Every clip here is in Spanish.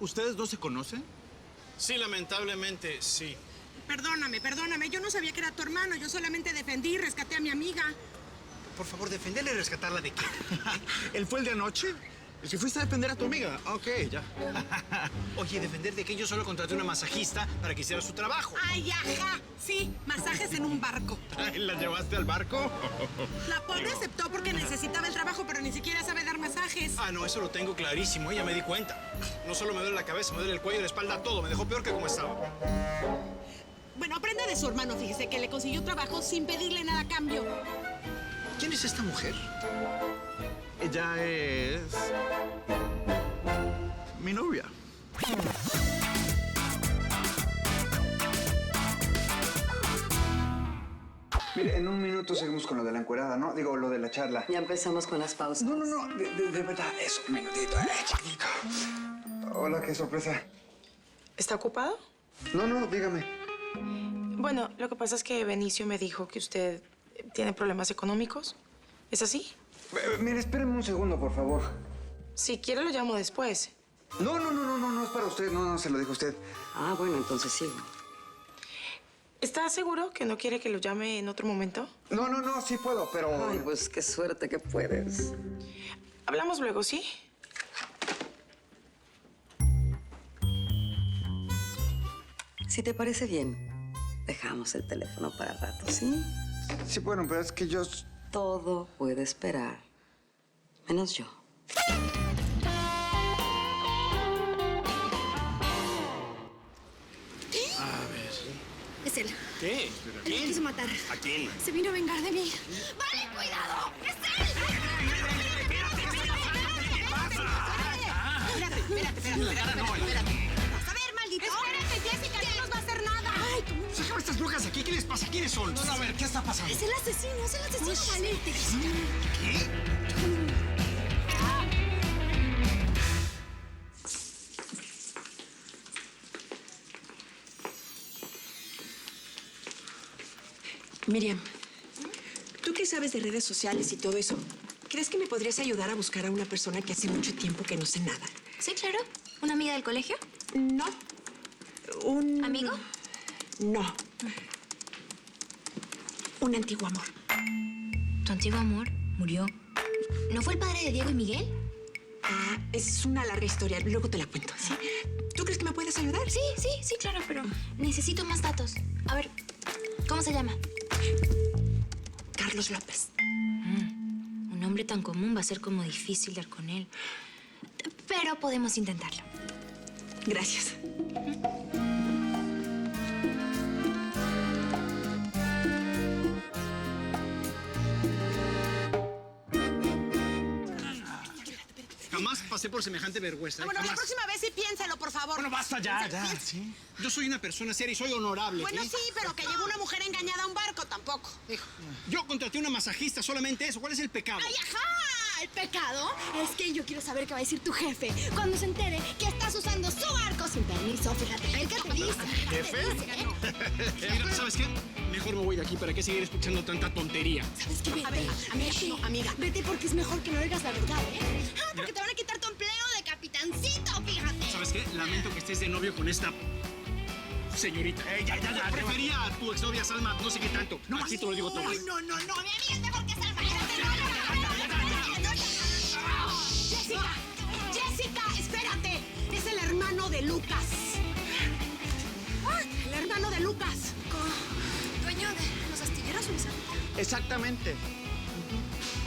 ¿Ustedes dos se conocen? Sí, lamentablemente, sí. Perdóname. Yo no sabía que era tu hermano. Yo solamente defendí y rescaté a mi amiga. Por favor, defenderla y rescatarla de qué. ¿Él fue el de anoche? ¿El que fuiste a defender a tu amiga? Ok, ya. Oye, ¿defender de qué? Yo solo contraté una masajista para que hiciera su trabajo. ¡Ay, ajá! Sí, masajes en un barco. ¿La llevaste al barco? La pobre aceptó porque necesitaba el trabajo, pero ni siquiera sabe dar masajes. Ah, no, eso lo tengo clarísimo. Ya me di cuenta. No solo me duele la cabeza, me duele el cuello y la espalda, todo. Me dejó peor que como estaba. Bueno, aprenda de su hermano, fíjese, que le consiguió trabajo sin pedirle nada a cambio. ¿Quién es esta mujer? Ella es... mi novia. Mire, en un minuto seguimos con lo de la encuerada, ¿no? Digo, lo de la charla. Ya empezamos con las pausas. No, de verdad, eso, un minutito, chiquito. Hola, qué sorpresa. ¿Está ocupado? No, dígame. Bueno, lo que pasa es que Benicio me dijo que usted tiene problemas económicos. ¿Es así? Mire, espéreme un segundo, por favor. Si quiere lo llamo después. No, es para usted, no, se lo dijo usted. Ah, bueno, entonces sigo. ¿Está seguro que no quiere que lo llame en otro momento? No, sí puedo, pero... Ay, pues qué suerte que puedes. Hablamos luego, ¿sí? Si te parece bien, dejamos el teléfono para rato, ¿sí? Sí, bueno, pero es que yo... Todo puede esperar, menos yo. Es él. ¿Qué? Él me quiso matar. ¿A quién? Se vino a vengar de mí. ¡Vale, cuidado! ¡Es él! Espérate. Vas a ver, maldito. Espérate, Jessica, no nos va a hacer nada. Ay, ¿cómo? Sácame estas brujas de aquí. ¿Qué les pasa? ¿Quiénes son? No, a ver, ¿qué está pasando? Es el asesino, Vale, Miriam, tú que sabes de redes sociales y todo eso, ¿crees que me podrías ayudar a buscar a una persona que hace mucho tiempo que no sé nada? Sí, claro. ¿Una amiga del colegio? No. ¿Un... ¿Amigo? No. Un antiguo amor. ¿Tu antiguo amor murió? ¿No fue el padre de Diego y Miguel? Ah, es una larga historia. Luego te la cuento, ¿sí? ¿Tú crees que me puedes ayudar? Sí, claro, pero necesito más datos. A ver, ¿cómo se llama? Carlos López. Un nombre tan común va a ser como difícil dar con él. Pero podemos intentarlo. Gracias. Jamás pasé por semejante vergüenza. Bueno, la jamás. próxima vez sí piénselo, por favor. Bueno, basta ya. ¿Sí? Yo soy una persona seria y soy honorable. Bueno, sí, pero que llegó una mujer engañada a un barco tampoco. Yo contraté una masajista, solamente eso. ¿Cuál es el pecado? ¡Ay, ajá! El pecado es que yo quiero saber qué va a decir tu jefe cuando se entere que estás usando su barco sin permiso. Fíjate, a ver qué te dice. ¿Jefe? Mira, ¿sabes qué? Mejor me voy de aquí. ¿Para qué seguir escuchando tanta tontería? ¿Sabes qué? Vete. A ver, amiga. Vete porque es mejor que no oigas la verdad, ¿eh? Ah, porque te van a quitar tu empleo de capitancito, fíjate. ¿Sabes qué? Lamento que estés de novio con esta señorita. Ya. Prefería a tu exnovia Salma, no sé qué tanto. No, así te lo digo todo. No. Mi amiga es mejor que Salma. Jessica, espérate. Es el hermano de Lucas. ¡Ay! El hermano de Lucas. Dueño de los astilleros, Luisa. Exactamente.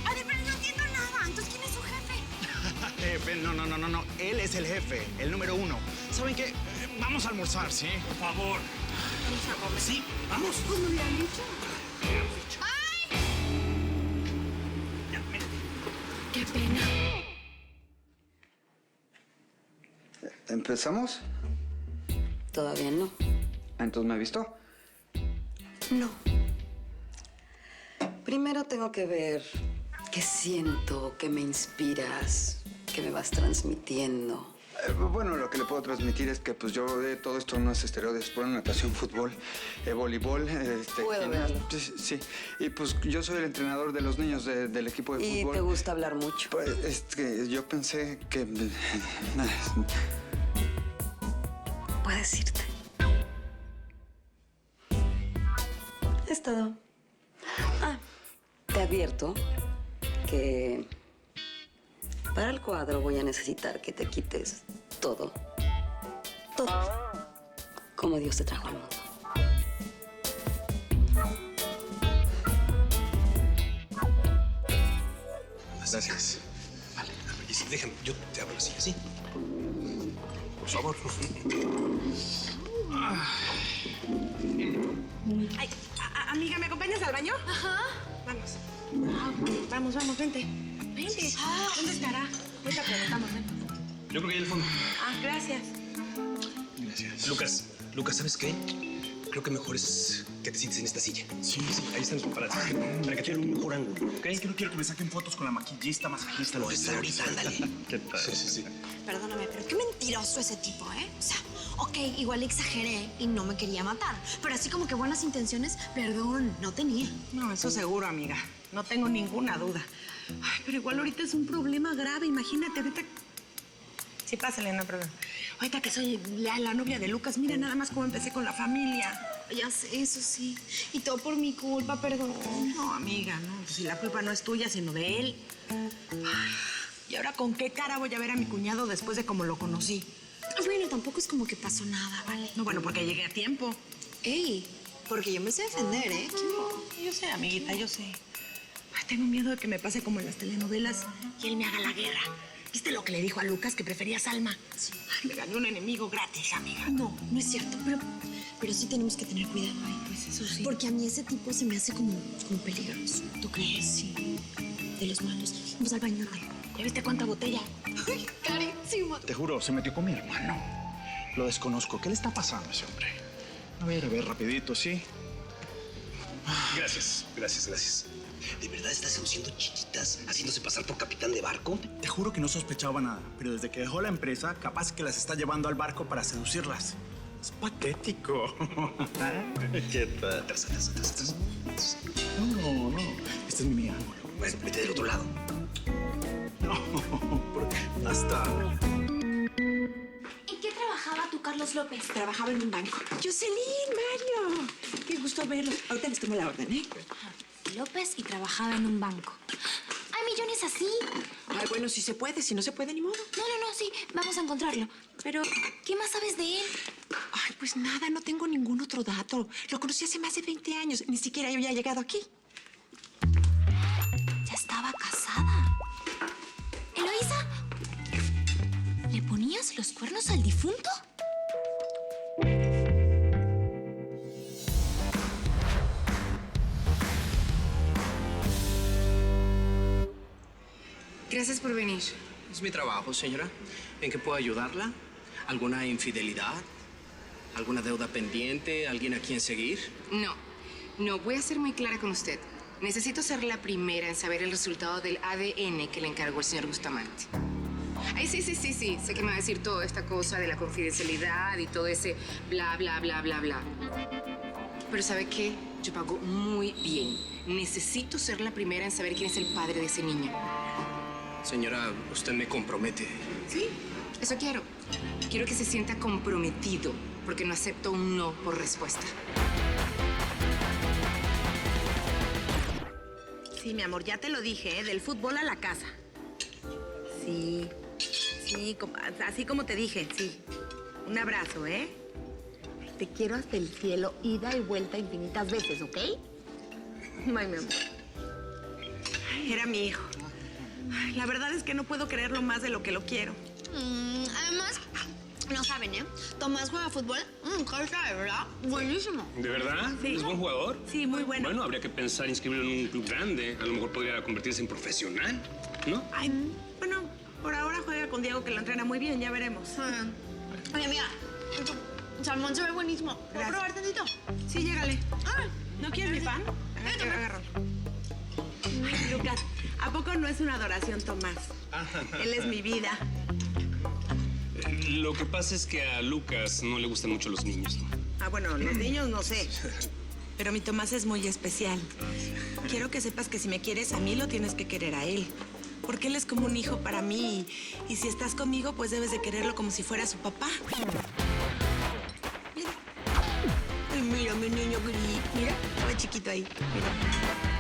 A ver, pero no entiendo nada. Entonces, ¿quién es su jefe? Jefe, no. Él es el jefe, el número 1. ¿Saben qué? Vamos a almorzar, ¿sí? Por favor. Sí, vamos. Pues me hubieran dicho. ¡Ay! Ya, mira. Qué pena. ¿Empezamos? Todavía no. ¿Entonces me ha visto? No. Primero tengo que ver qué siento, qué me inspiras, qué me vas transmitiendo. Bueno, lo que le puedo transmitir es que pues yo de todo esto no es esteroides, por natación, fútbol, voleibol, Puedo verlo. Sí, y pues yo soy el entrenador de los niños del equipo de ¿Y fútbol. te gusta hablar mucho? Pues es que yo pensé que... Puedes irte. Es todo. Ah, te advierto que para el cuadro voy a necesitar que te quites todo. Todo. Como Dios te trajo al mundo. Gracias. Vale, y si, déjame, yo te abro la silla, ¿sí? Por favor. Ay, amiga, ¿me acompañas al baño? Ajá. Vamos. Vamos, vente. Vente. ¿Dónde estará? Ahorita preguntamos, ven. Yo creo que ahí al fondo. Ah, gracias. Gracias. Lucas, ¿sabes qué? Creo que mejor es que te sientes en esta silla. Sí, ahí están los paparazzi. Para que tengan un mejor ángulo, ¿ok? Es que no quiero que me saquen fotos con la maquillista, masajista, lo que sea. ahorita, ándale. ¿Qué tal? Sí. Perdóname, pero qué mentiroso ese tipo, ¿eh? O sea, ok, igual exageré y no me quería matar. Pero así como que buenas intenciones, perdón, no tenía. No, eso seguro, amiga. No tengo ninguna duda. Ay, pero igual ahorita es un problema grave. Imagínate, ahorita... Sí, pásale, no hay problema. Ahorita que soy la novia de Lucas, mira nada más cómo empecé con la familia. Ya sé, eso sí. Y todo por mi culpa, perdón. No, amiga, no. Pues si la culpa no es tuya, sino de él. Ay, ¿y ahora con qué cara voy a ver a mi cuñado después de cómo lo conocí? Bueno, tampoco es como que pasó nada, ¿vale? No, bueno, porque llegué a tiempo. Ey, porque yo me sé defender, ¿eh? ¿Qué hubo? Yo sé, amiguita, yo sé. Ay, tengo miedo de que me pase como en las telenovelas y él me haga la guerra. ¿Viste lo que le dijo a Lucas, que prefería a Salma? Sí. Ay, me ganó un enemigo gratis, amiga. No, no es cierto, pero sí tenemos que tener cuidado. Ay, pues eso sí. Porque a mí ese tipo se me hace como peligroso. ¿Tú crees? Sí, de los malos. Vamos al baño, ¿no? ¿Ya viste cuánta botella? Ay, carísimo. Te juro, se metió con mi hermano. Lo desconozco. ¿Qué le está pasando a ese hombre? A ver, rapidito, ¿sí? Gracias. ¿De verdad está seduciendo chiquitas, haciéndose pasar por capitán de barco? Te juro que no sospechaba nada, pero desde que dejó la empresa, capaz que las está llevando al barco para seducirlas. Es patético. ¿Qué tal? Atrás. No. Este es mi ángulo. Bueno, vete del otro lado. No, porque hasta... ¿En qué trabajaba tú, Carlos López? Trabajaba en un banco. Jocelyn, Mario. Qué gusto verlo. Ahorita les tomo la orden, ¿eh? López y trabajaba en un banco. ¡Hay millones así! Ay, bueno, si se puede. Si no se puede, ni modo. No, sí, vamos a encontrarlo. Pero, ¿qué más sabes de él? Ay, pues nada, no tengo ningún otro dato. Lo conocí hace más de 20 años. Ni siquiera yo había llegado aquí. Ya estaba casada. ¿Eloísa? ¿Le ponías los cuernos al difunto? Gracias por venir. Es mi trabajo, señora. ¿En qué puedo ayudarla? ¿Alguna infidelidad? ¿Alguna deuda pendiente? ¿Alguien a quien seguir? No, voy a ser muy clara con usted. Necesito ser la primera en saber el resultado del ADN que le encargó el señor Bustamante. Ay, sí. Sé que me va a decir toda esta cosa de la confidencialidad y todo ese bla. Pero ¿sabe qué? Yo pago muy bien. Necesito ser la primera en saber quién es el padre de ese niño. Señora, usted me compromete. Sí, eso quiero. Quiero que se sienta comprometido, porque no acepto un no por respuesta. Sí, mi amor, ya te lo dije, ¿eh? Del fútbol a la casa. Sí, así como te dije, sí. Un abrazo, ¿eh? Te quiero hasta el cielo, ida y vuelta infinitas veces, ¿ok? Ay, mi amor. Ay, era mi hijo. Ay, la verdad es que no puedo creerlo más de lo que lo quiero. Además, no saben, ¿eh? Tomás juega fútbol. ¿Qué sabe, verdad? Buenísimo. ¿De verdad? Sí. ¿Es buen jugador? Sí, muy bueno. Bueno, habría que pensar en inscribirlo en un club grande. A lo mejor podría convertirse en profesional, ¿no? Ay, bueno, por ahora juega con Diego, que lo entrena muy bien, ya veremos. Oye, mira, tu salmón se ve buenísimo. ¿Puedo probar tantito? Sí, llégale. ¿No quieres mi pan? Agárralo. Ay, Lucas, ¿a poco no es una adoración, Tomás? Él es mi vida. Lo que pasa es que a Lucas no le gustan mucho los niños, ¿no? Ah, bueno, los niños no sé. Pero mi Tomás es muy especial. Quiero que sepas que si me quieres a mí, lo tienes que querer a él. Porque él es como un hijo para mí. Y si estás conmigo, pues debes de quererlo como si fuera su papá. Mira. Ay, mira, mi niño gris. Mira, estaba chiquito ahí. Mira.